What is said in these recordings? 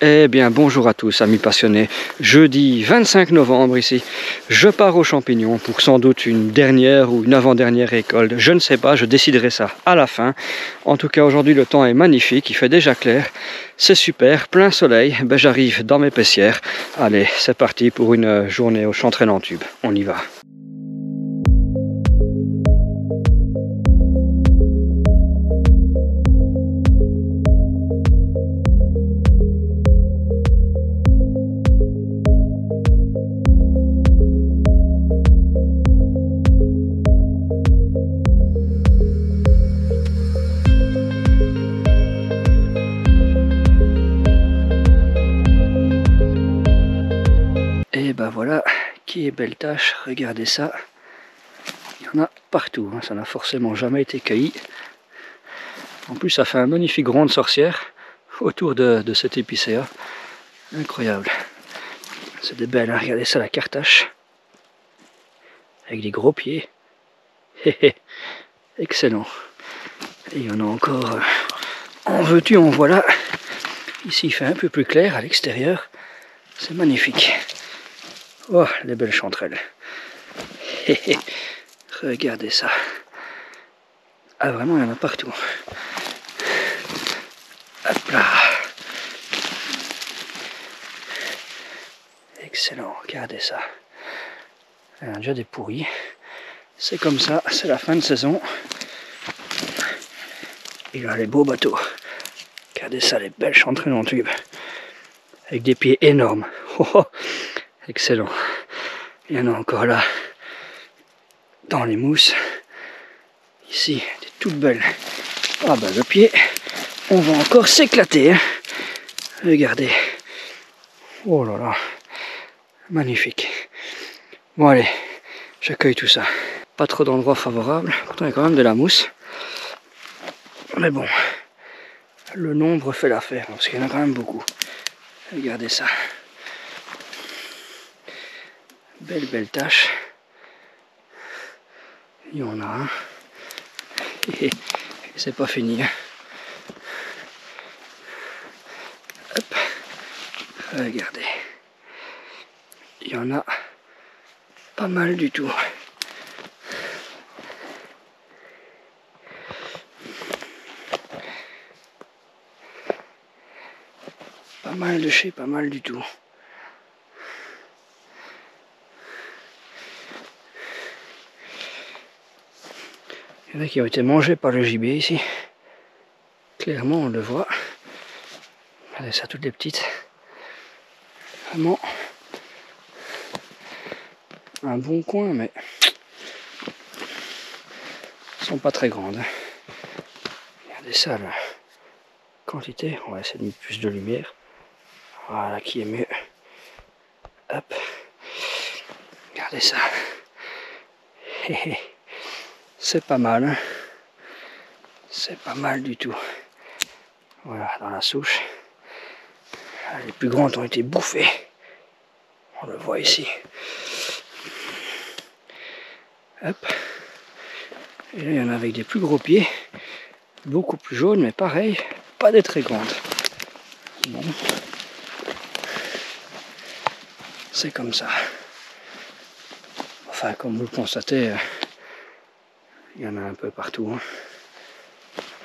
Eh bien bonjour à tous amis passionnés, jeudi 25 novembre ici, je pars aux champignons pour sans doute une dernière ou une avant-dernière récolte, je ne sais pas, je déciderai ça à la fin. En tout cas aujourd'hui le temps est magnifique, il fait déjà clair, c'est super, plein soleil, ben, j'arrive dans mes pessières. Allez c'est parti pour une journée au chantraine en tube, on y va. Et ben voilà, qui est belle tâche, regardez ça, il y en a partout, hein. Ça n'a forcément jamais été cueilli. En plus ça fait un magnifique rond de sorcière autour de cette épicéa, incroyable. C'est des belles, hein. Regardez ça la cartache, avec des gros pieds, excellent. Et il y en a encore, en veux-tu, en voilà. Ici il fait un peu plus clair à l'extérieur, c'est magnifique. Oh, les belles chanterelles. Regardez ça. Ah, vraiment, il y en a partout. Hop là. Excellent, regardez ça. Il y en a déjà des pourris. C'est comme ça, c'est la fin de saison. Et là, les beaux bateaux. Regardez ça, les belles chanterelles en tube. Avec des pieds énormes. Oh, excellent. Il y en a encore là. Dans les mousses. Ici, des toutes belles. Ah ben le pied, on va encore s'éclater. Hein. Regardez. Oh là là. Magnifique. Bon allez, j'accueille tout ça. Pas trop d'endroits favorables. Pourtant il y a quand même de la mousse. Mais bon, le nombre fait l'affaire. Parce qu'il y en a quand même beaucoup. Regardez ça. Belle tâche. Il y en a un. Et c'est pas fini. Hein. Hop. Regardez. Il y en a pas mal du tout. Pas mal de chez pas mal du tout. Il y en a qui ont été mangés par le gibier ici. Clairement, on le voit. Regardez ça, toutes les petites. Vraiment un bon coin, mais elles sont pas très grandes. Regardez ça, la quantité. On va essayer de mettre plus de lumière. Voilà qui est mieux. Hop. Regardez ça. C'est pas mal. Hein. C'est pas mal du tout. Voilà, dans la souche. Les plus grandes ont été bouffées. On le voit ici. Hop. Et là, il y en a avec des plus gros pieds. Beaucoup plus jaunes, mais pareil, pas des très grandes. Bon. C'est comme ça. Enfin, comme vous le constatez, il y en a un peu partout. Hein.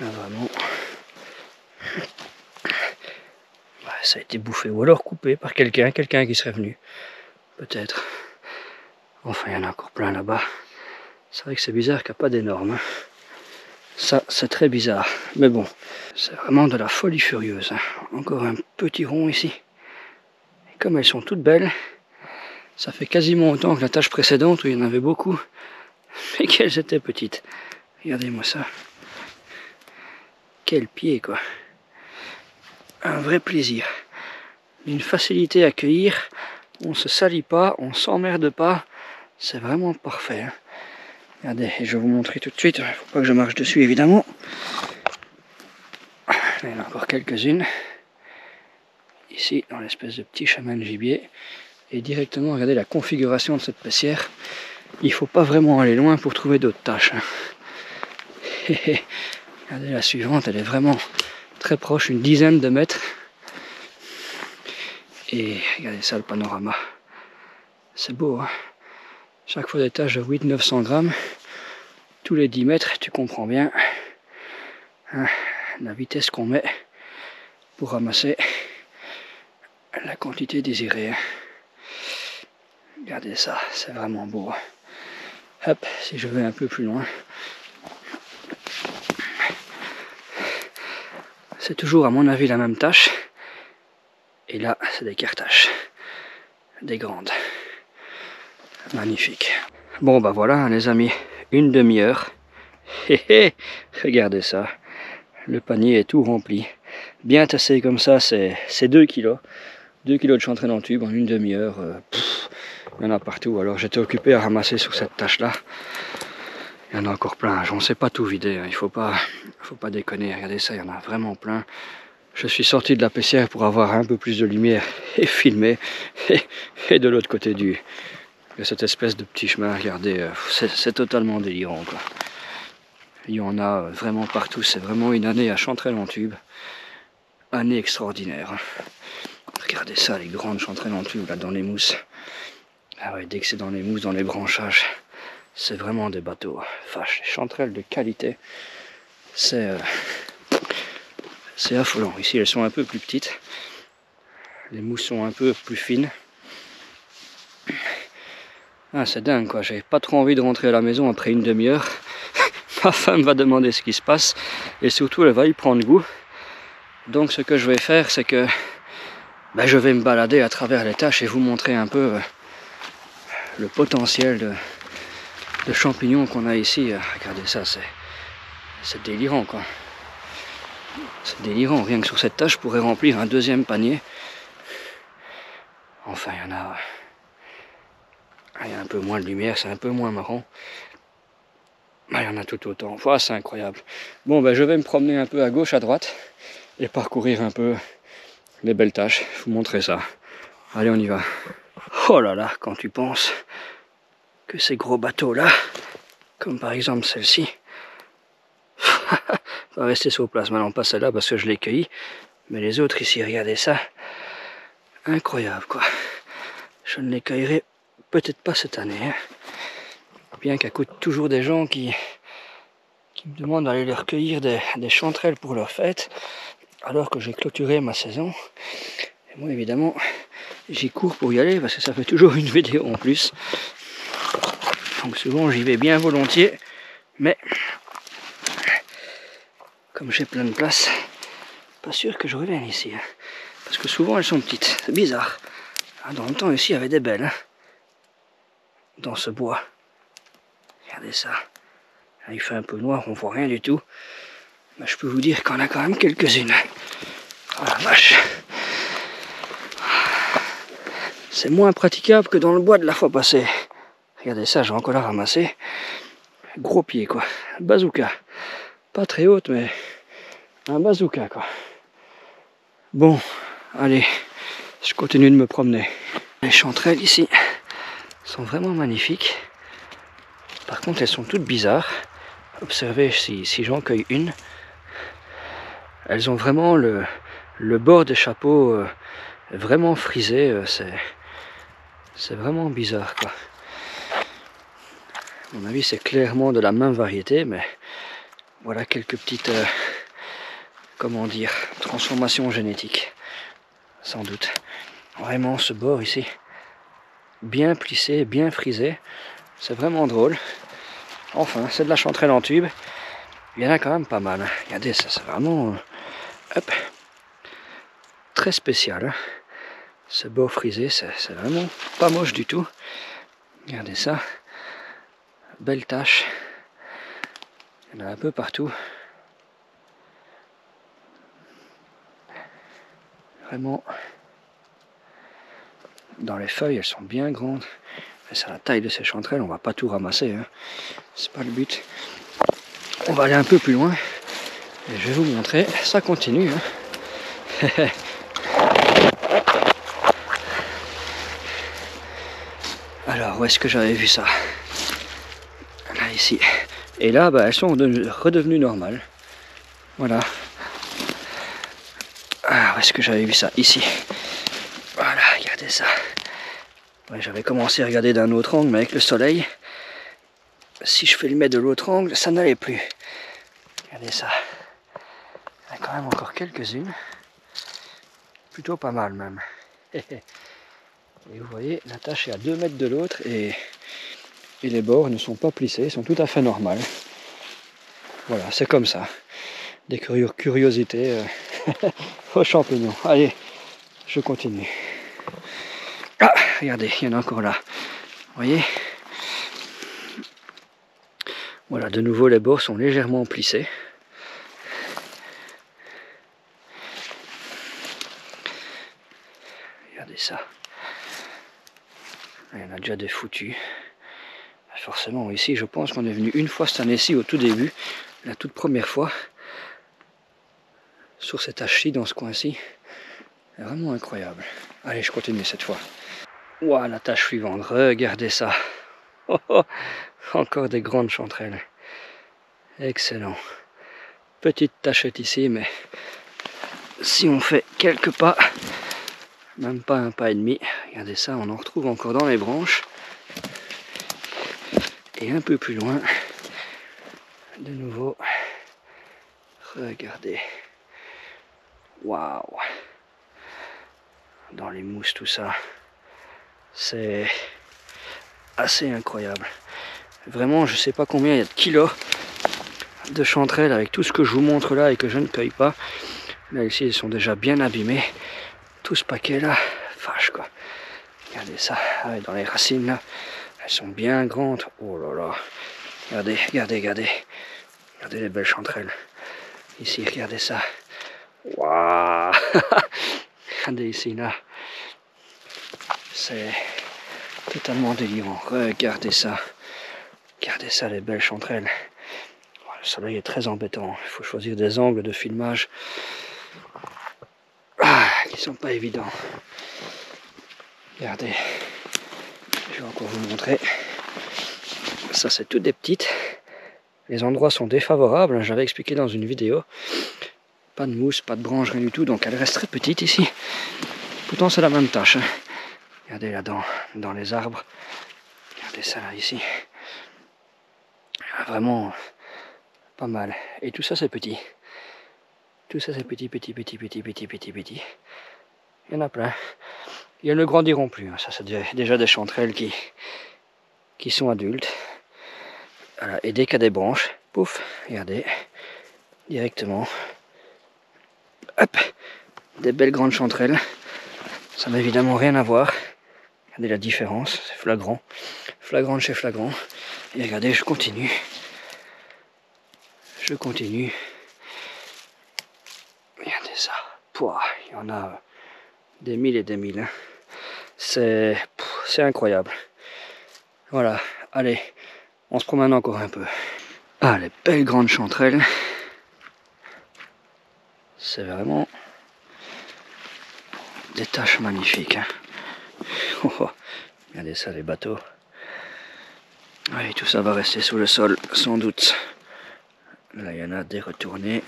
Là, vraiment. Ouais, ça a été bouffé ou alors coupé par quelqu'un qui serait venu. Peut-être. Enfin, il y en a encore plein là-bas. C'est vrai que c'est bizarre qu'il n'y a pas d'énormes. Hein. Ça, c'est très bizarre. Mais bon, c'est vraiment de la folie furieuse. Hein. Encore un petit rond ici. Et comme elles sont toutes belles, ça fait quasiment autant que la tâche précédente où il y en avait beaucoup. Mais qu'elles étaient petites. Regardez-moi ça. Quel pied, quoi. Un vrai plaisir. Une facilité à cueillir. On se salit pas, on s'emmerde pas. C'est vraiment parfait. Hein. Regardez, et je vais vous montrer tout de suite. Il ne faut pas que je marche dessus, évidemment. Il y en a encore quelques-unes. Ici, dans l'espèce de petit chemin de gibier. Et directement, regardez la configuration de cette pessière. Il ne faut pas vraiment aller loin pour trouver d'autres tâches. Hein. Regardez la suivante, elle est vraiment très proche, une dizaine de mètres. Et regardez ça, le panorama. C'est beau, hein. Chaque fois des tâches de 800-900 grammes. Tous les 10 mètres, tu comprends bien hein, la vitesse qu'on met pour ramasser la quantité désirée. Regardez ça, c'est vraiment beau. Hop, si je vais un peu plus loin. C'est toujours à mon avis la même tâche. Et là, c'est des cartaches. Des grandes. Magnifique. Bon bah voilà les amis, une demi-heure. Regardez ça. Le panier est tout rempli. Bien tassé comme ça, c'est 2 kilos. 2 kilos de chantraine en tube en une demi-heure. Il y en a partout. Alors j'étais occupé à ramasser sur cette tâche-là. Il y en a encore plein. J'en sais pas tout vider. Il faut pas déconner. Regardez ça, il y en a vraiment plein. Je suis sorti de la paissière pour avoir un peu plus de lumière et filmer. Et de l'autre côté de cette espèce de petit chemin, regardez, c'est totalement délirant, quoi. Il y en a vraiment partout. C'est vraiment une année à chantraine en tube. Année extraordinaire. Regardez ça, les grandes chantraines en tube là dans les mousses. Ah ouais, dès que c'est dans les mousses, dans les branchages, c'est vraiment des bateaux. Vache, les chanterelles de qualité, c'est affolant. Ici, elles sont un peu plus petites. Les mousses sont un peu plus fines. Ah, c'est dingue, quoi. J'ai pas trop envie de rentrer à la maison après une demi-heure. Ma femme va demander ce qui se passe et surtout, elle va y prendre goût. Donc, ce que je vais faire, c'est que je vais me balader à travers les tâches et vous montrer un peu le potentiel de champignons qu'on a ici. Regardez ça, c'est délirant, quoi. C'est délirant. Rien que sur cette tâche, je pourrais remplir un deuxième panier. Enfin, il y en a... Il y a un peu moins de lumière, c'est un peu moins marrant. Il y en a tout autant. Voilà, c'est incroyable. Bon, je vais me promener un peu à gauche, à droite et parcourir un peu les belles tâches. Je vous montrer ça. Allez, on y va. Oh là là, quand tu penses que ces gros bateaux-là, comme par exemple celle-ci, va rester sur place. Maintenant, pas celle-là parce que je l'ai cueillie. Mais les autres ici, regardez ça. Incroyable, quoi. Je ne les cueillerai peut-être pas cette année, hein. Bien qu'il y a toujours des gens qui me demandent d'aller leur cueillir des chanterelles pour leur fête, alors que j'ai clôturé ma saison. Et moi, évidemment, j'y cours pour y aller, parce que ça fait toujours une vidéo en plus. Donc souvent, j'y vais bien volontiers, mais comme j'ai plein de place, pas sûr que je revienne ici, hein. Parce que souvent, elles sont petites. C'est bizarre. Dans le temps, ici, il y avait des belles, hein, dans ce bois. Regardez ça. Là, il fait un peu noir, on voit rien du tout. Mais je peux vous dire qu'on a quand même quelques-unes. Oh la vache. C'est moins praticable que dans le bois de la fois passée. Regardez ça, j'ai encore la ramasser. Gros pied, quoi. Bazooka. Pas très haute, mais un bazooka, quoi. Bon, allez, je continue de me promener. Les chanterelles ici sont vraiment magnifiques. Par contre, elles sont toutes bizarres. Observez si j'en cueille une. Elles ont vraiment le bord des chapeaux vraiment frisé. C'est vraiment bizarre, quoi. À mon avis, c'est clairement de la même variété, mais voilà quelques petites, comment dire, transformations génétiques. Sans doute. Vraiment, ce bord ici, bien plissé, bien frisé. C'est vraiment drôle. Enfin, c'est de la chanterelle en tube. Il y en a quand même pas mal. Regardez, ça c'est vraiment hop, très spécial. Hein. Ce bord frisé, c'est vraiment pas moche du tout. Regardez ça. Belle tache. Il y en a un peu partout. Vraiment. Dans les feuilles, elles sont bien grandes. C'est la taille de ces chanterelles, on va pas tout ramasser, hein. C'est pas le but. On va aller un peu plus loin et je vais vous montrer, ça continue, hein. Alors, où est-ce que j'avais vu ça? Là, ici. Et là, elles sont redevenues normales. Voilà. Ah, où est-ce que j'avais vu ça? Ici. Voilà. Regardez ça. Ouais, j'avais commencé à regarder d'un autre angle, mais avec le soleil, si je filmais de l'autre angle, ça n'allait plus. Regardez ça. Il y en a quand même encore quelques-unes. Plutôt pas mal même. Et vous voyez, la tâche est à 2 mètres de l'autre et les bords ne sont pas plissés, sont tout à fait normales. Voilà, c'est comme ça. Des curiosités aux champignons. Allez, je continue. Ah, regardez, il y en a encore là. Vous voyez? Voilà, de nouveau les bords sont légèrement plissés. Regardez ça. Il y en a déjà des foutus. Forcément, ici, je pense qu'on est venu une fois cette année-ci, au tout début, la toute première fois, sur cette tache-ci, dans ce coin-ci. C'est vraiment incroyable. Allez, je continue cette fois. Ouah, la tâche suivante, regardez ça. Oh, oh, encore des grandes chanterelles. Excellent. Petite tachette ici, mais si on fait quelques pas, même pas un pas et demi, regardez ça, on en retrouve encore dans les branches. Et un peu plus loin, de nouveau, regardez. Waouh! Dans les mousses, tout ça, c'est assez incroyable. Vraiment, je sais pas combien il y a de kilos de chanterelles avec tout ce que je vous montre là et que je ne cueille pas. Là, ici, ils sont déjà bien abîmés. Tout ce paquet là, vache quoi. Regardez ça, ah, dans les racines là, elles sont bien grandes. Oh là là. Regardez, regardez, regardez. Regardez les belles chanterelles. Ici, regardez ça. Waouh. Regardez ici, là. C'est totalement délirant. Regardez ça. Regardez ça, les belles chanterelles. Le soleil est très embêtant. Il faut choisir des angles de filmage qui sont pas évidents. Regardez. Je vais encore vous montrer. Ça, c'est toutes des petites. Les endroits sont défavorables, j'avais expliqué dans une vidéo. Pas de mousse, pas de branche, rien du tout, donc elle reste très petite ici. Pourtant c'est la même tâche. Hein. Regardez là dans les arbres. Regardez ça là ici. Vraiment pas mal. Et tout ça c'est petit. Tout ça c'est petit, petit, petit, petit, petit, petit, petit. Il y en a plein. Et elles ne grandiront plus. Hein. Ça c'est déjà des chanterelles qui sont adultes. Voilà. Et dès qu'il y a des branches, pouf, regardez, directement. Hop, des belles grandes chanterelles. Ça n'a évidemment rien à voir. Regardez la différence, c'est flagrant. Flagrant de chez flagrant. Et regardez, je continue. Je continue. Regardez ça. Pouah, il y en a des mille et des mille. Hein. C'est incroyable. Voilà, allez, on se promène encore un peu. Ah, les belles grandes chanterelles. C'est vraiment des taches magnifiques. Hein. Oh, oh. Regardez ça, les bateaux. Oui, tout ça va rester sous le sol, sans doute. Là, il y en a des retournés.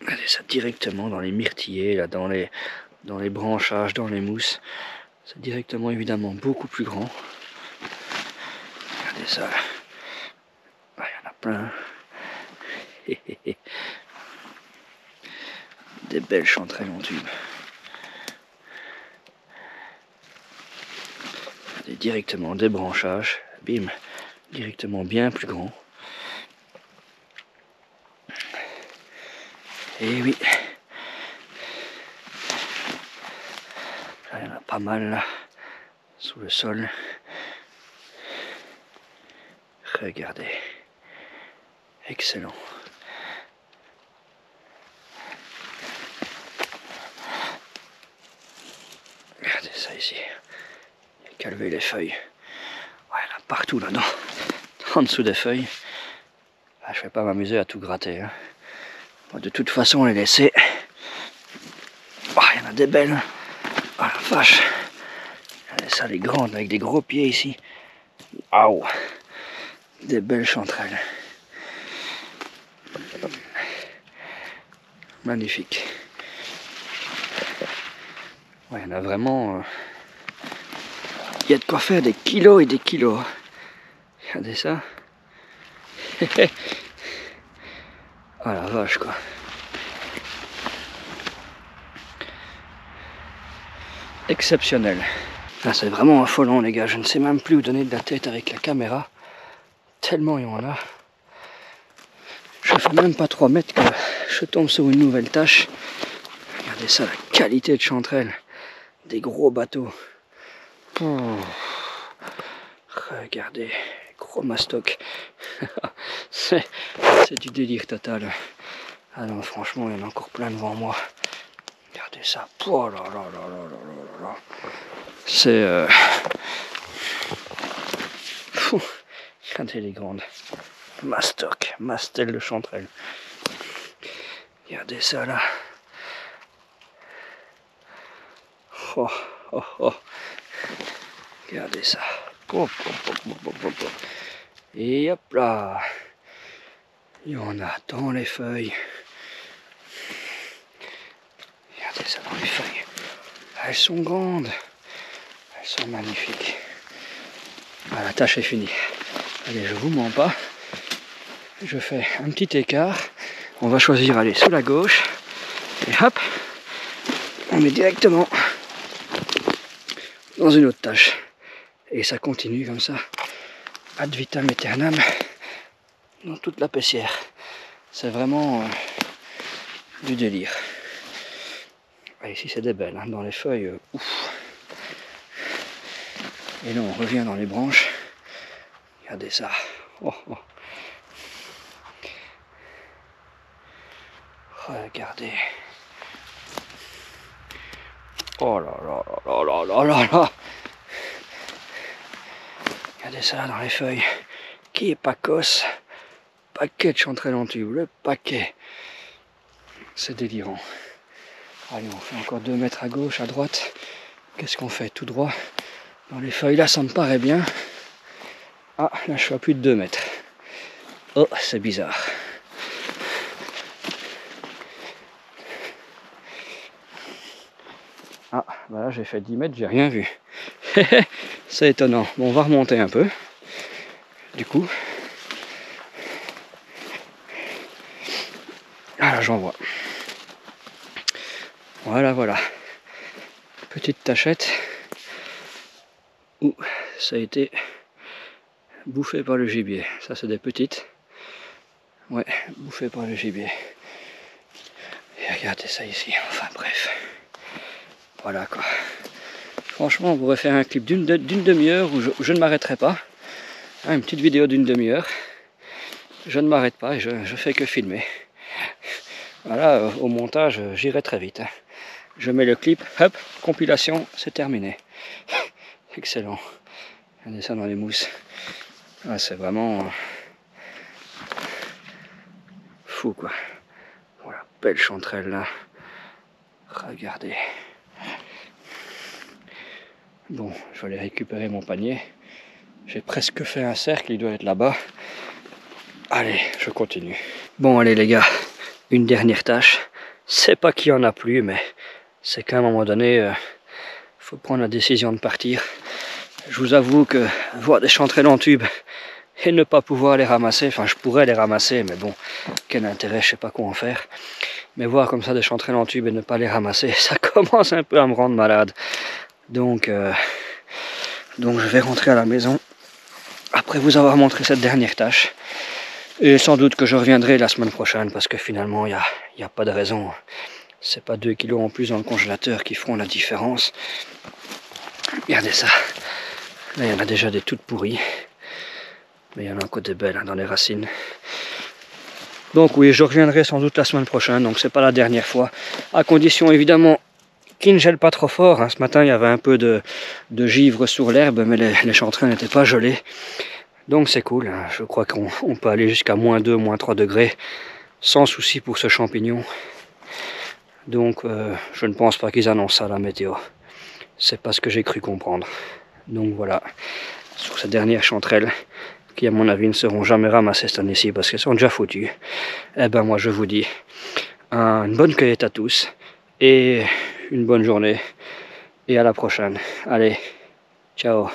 Regardez ça directement dans les myrtillers, là, dans les branchages, dans les mousses. C'est directement, évidemment, beaucoup plus grand. Regardez ça. Ah, il y en a plein. Des belles chanterelles en tube. Directement des branchages, bim, directement bien plus grand. Et oui, là, il y en a pas mal là, sous le sol. Regardez, excellent. Regardez ça ici. Qu'à lever les feuilles. Ouais, là, partout là-dedans. En dessous des feuilles. Ah, je vais pas m'amuser à tout gratter. Hein. Bon, de toute façon, les laisser. Oh, il y en a des belles. Oh la vache. Regardez ça, les grandes, avec des gros pieds ici. Waouh. Des belles chanterelles. Magnifique. Ouais, il y en a vraiment... Il y a de quoi faire des kilos et des kilos. Regardez ça. Oh la vache quoi. Exceptionnel. Ah, c'est vraiment affolant les gars, je ne sais même plus où donner de la tête avec la caméra. Tellement il y en a. Je fais même pas 3 mètres que je tombe sur une nouvelle tâche. Regardez ça, la qualité de chanterelle. Des gros bateaux. Oh. Regardez, gros mastoc. C'est du délire total. Ah non, franchement, il y en a encore plein devant moi. Regardez ça. Oh là là là là là là là. C'est... Regardez les grandes. Mastoc, mastel de chanterelle. Regardez ça là. Oh, oh, oh. Regardez ça. Oh, oh, oh, oh, oh, oh, oh. Et hop là. Il y en a dans les feuilles. Regardez ça dans les feuilles. Elles sont grandes. Elles sont magnifiques. Ah, la tâche est finie. Allez, je vous mens pas. Je fais un petit écart. On va choisir aller sous la gauche. Et hop, on met directement dans une autre tâche. Et ça continue comme ça. Ad vitam aeternam. Dans toute la pessière. C'est vraiment du délire. Ah, ici c'est des belles, hein, dans les feuilles, ouf. Et là on revient dans les branches. Regardez ça. Oh, oh. Regardez. Oh là là là là là là là. Regardez ça là dans les feuilles. Qui est Pacos? Paquet de chanterelles en tube, le paquet. C'est délirant. Allez, on fait encore 2 mètres à gauche, à droite. Qu'est-ce qu'on fait? Tout droit. Dans les feuilles, là, ça me paraît bien. Ah, là, je suis à plus de 2 mètres. Oh, c'est bizarre. Ah, bah là, j'ai fait 10 mètres, j'ai rien vu. C'est étonnant. Bon, on va remonter un peu. Du coup. Ah là, j'en vois. Voilà, voilà. Petite tachette où ça a été bouffé par le gibier. Ça, c'est des petites. Ouais, bouffé par le gibier. Et regardez ça ici. Enfin, bref. Voilà, quoi. Franchement, on pourrait faire un clip d'une demi-heure où je ne m'arrêterai pas. Hein, une petite vidéo d'une demi-heure. Je ne m'arrête pas et je fais que filmer. Voilà, au montage, j'irai très vite. Hein. Je mets le clip, hop, compilation, c'est terminé. Excellent. Regardez ça dans les mousses. Ah, c'est vraiment fou, quoi. Voilà, belle chanterelle là. Regardez. Bon, je vais aller récupérer mon panier. J'ai presque fait un cercle, il doit être là-bas. Allez, je continue. Bon, allez les gars, une dernière tâche. C'est pas qu'il y en a plus, mais c'est qu'à un moment donné, faut prendre la décision de partir. Je vous avoue que voir des chanterelles en tube et ne pas pouvoir les ramasser, enfin je pourrais les ramasser, mais bon, quel intérêt, je sais pas quoi en faire. Mais voir comme ça des chanterelles en tube et ne pas les ramasser, ça commence un peu à me rendre malade. Donc je vais rentrer à la maison après vous avoir montré cette dernière tâche. Et sans doute que je reviendrai la semaine prochaine parce que finalement il n'y a pas de raison. C'est pas 2 kilos en plus dans le congélateur qui feront la différence. Regardez ça. Là il y en a déjà des toutes pourries. Mais il y en a encore des belles hein, dans les racines. Donc oui, je reviendrai sans doute la semaine prochaine. Donc c'est pas la dernière fois. À condition évidemment qu'il ne gèle pas trop fort. Hein. Ce matin il y avait un peu de givre sur l'herbe. Mais les chanterelles n'étaient pas gelées. Donc c'est cool, hein. Je crois qu'on peut aller jusqu'à -2, -3 degrés sans souci pour ce champignon. Donc je ne pense pas qu'ils annoncent ça à la météo. C'est pas ce que j'ai cru comprendre. Donc voilà, sur ces dernières chanterelles, qui à mon avis ne seront jamais ramassées cette année-ci parce qu'elles sont déjà foutues. Eh ben moi je vous dis une bonne cueillette à tous et une bonne journée et à la prochaine. Allez, ciao.